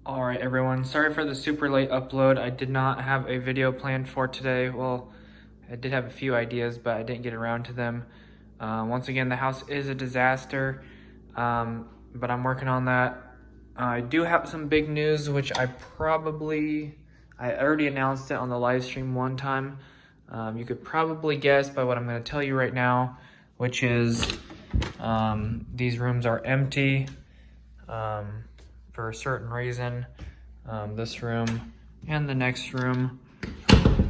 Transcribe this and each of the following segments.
All right, everyone. Sorry for the super late upload. I did not have a video planned for today. Well, I did have a few ideas, but I didn't get around to them. Once again, the house is a disaster, but I'm working on that. I do have some big news, which I already announced it on the live stream one time. You could probably guess by what I'm going to tell you right now, which is these rooms are empty. For a certain reason, this room and the next room.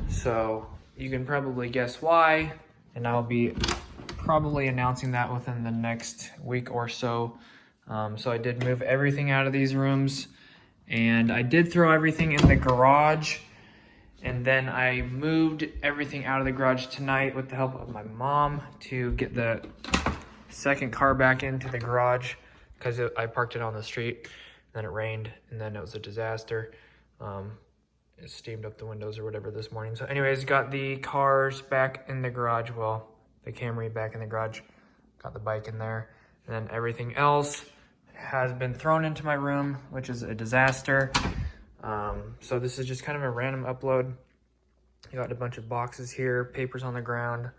So you can probably guess why, and I'll be probably announcing that within the next week or so. So I did move everything out of these rooms, and I did throw everything in the garage, and then I moved everything out of the garage tonight with the help of my mom to get the second car back into the garage because I parked it on the street. Then it rained, and then it was a disaster. It steamed up the windows or whatever this morning. So anyways, got the cars back in the garage. Well, the Camry back in the garage. Got the bike in there. And then everything else has been thrown into my room, which is a disaster. So this is just kind of a random upload. You got a bunch of boxes here, papers on the ground,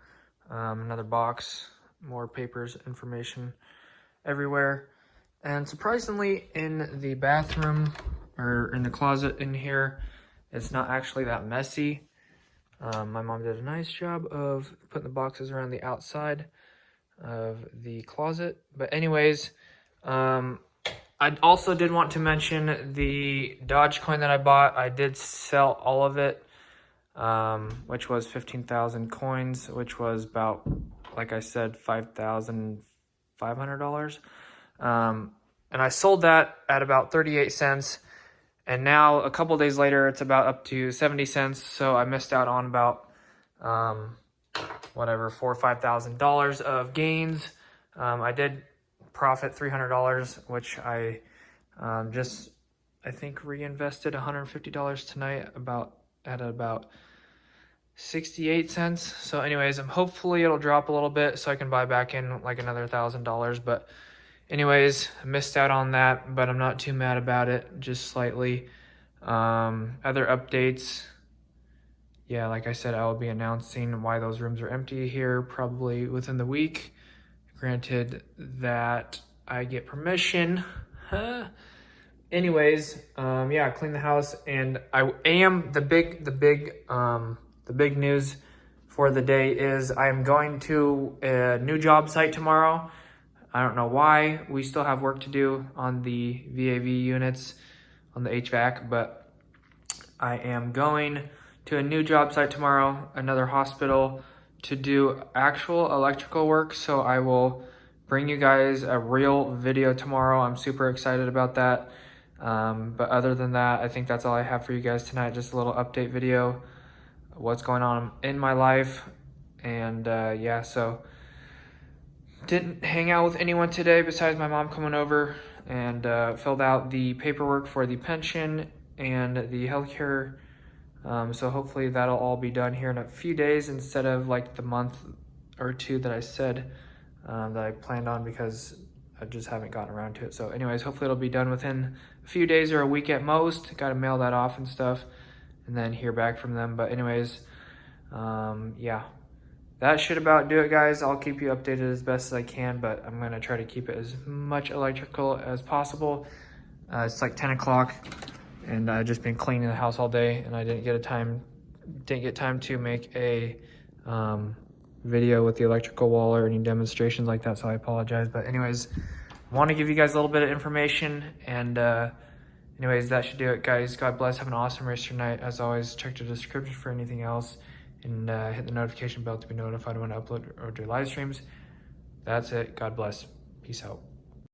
another box, more papers, information everywhere. And surprisingly, in the bathroom or in the closet in here, it's not actually that messy. My mom did a nice job of putting the boxes around the outside of the closet. But anyways, I also did want to mention the Dogecoin that I bought. I did sell all of it, which was 15,000 coins, which was about, like I said, $5,500. And I sold that at about 38 cents. And now a couple days later, it's about up to 70 cents. So I missed out on about, whatever, $4,000 or $5,000 of gains. I did profit $300, which I I think reinvested $150 tonight at about 68 cents. So anyways, hopefully it'll drop a little bit so I can buy back in like another $1,000. But anyways, I missed out on that, but I'm not too mad about it, just slightly. Other updates. Yeah, like I said, I will be announcing why those rooms are empty here probably within the week. Granted that I get permission. Anyways, yeah, clean the house, and I am the big news for the day is I am going to a new job site tomorrow. I don't know why. We still have work to do on the VAV units, on the HVAC, but I am going to a new job site tomorrow, another hospital, to do actual electrical work. So I will bring you guys a real video tomorrow. I'm super excited about that. But other than that, I think that's all I have for you guys tonight. Just a little update video, what's going on in my life. And yeah, so didn't hang out with anyone today besides my mom coming over, and filled out the paperwork for the pension and the healthcare. So hopefully that'll all be done here in a few days instead of like the month or two that I said that I planned on, because I just haven't gotten around to it. So anyways, hopefully it'll be done within a few days or a week at most. Got to mail that off and stuff and then hear back from them. But anyways, yeah, that should about do it, guys. I'll keep you updated as best as I can, but I'm going to try to keep it as much electrical as possible. It's like 10 o'clock, and I've just been cleaning the house all day, and I didn't get time to make a video with the electrical wall or any demonstrations like that, so I apologize. But anyways, I want to give you guys a little bit of information, and anyways, that should do it, guys. God bless. Have an awesome rest of your night. As always, check the description for anything else, and hit the notification bell to be notified when I upload or do live streams. That's it. God bless. Peace out.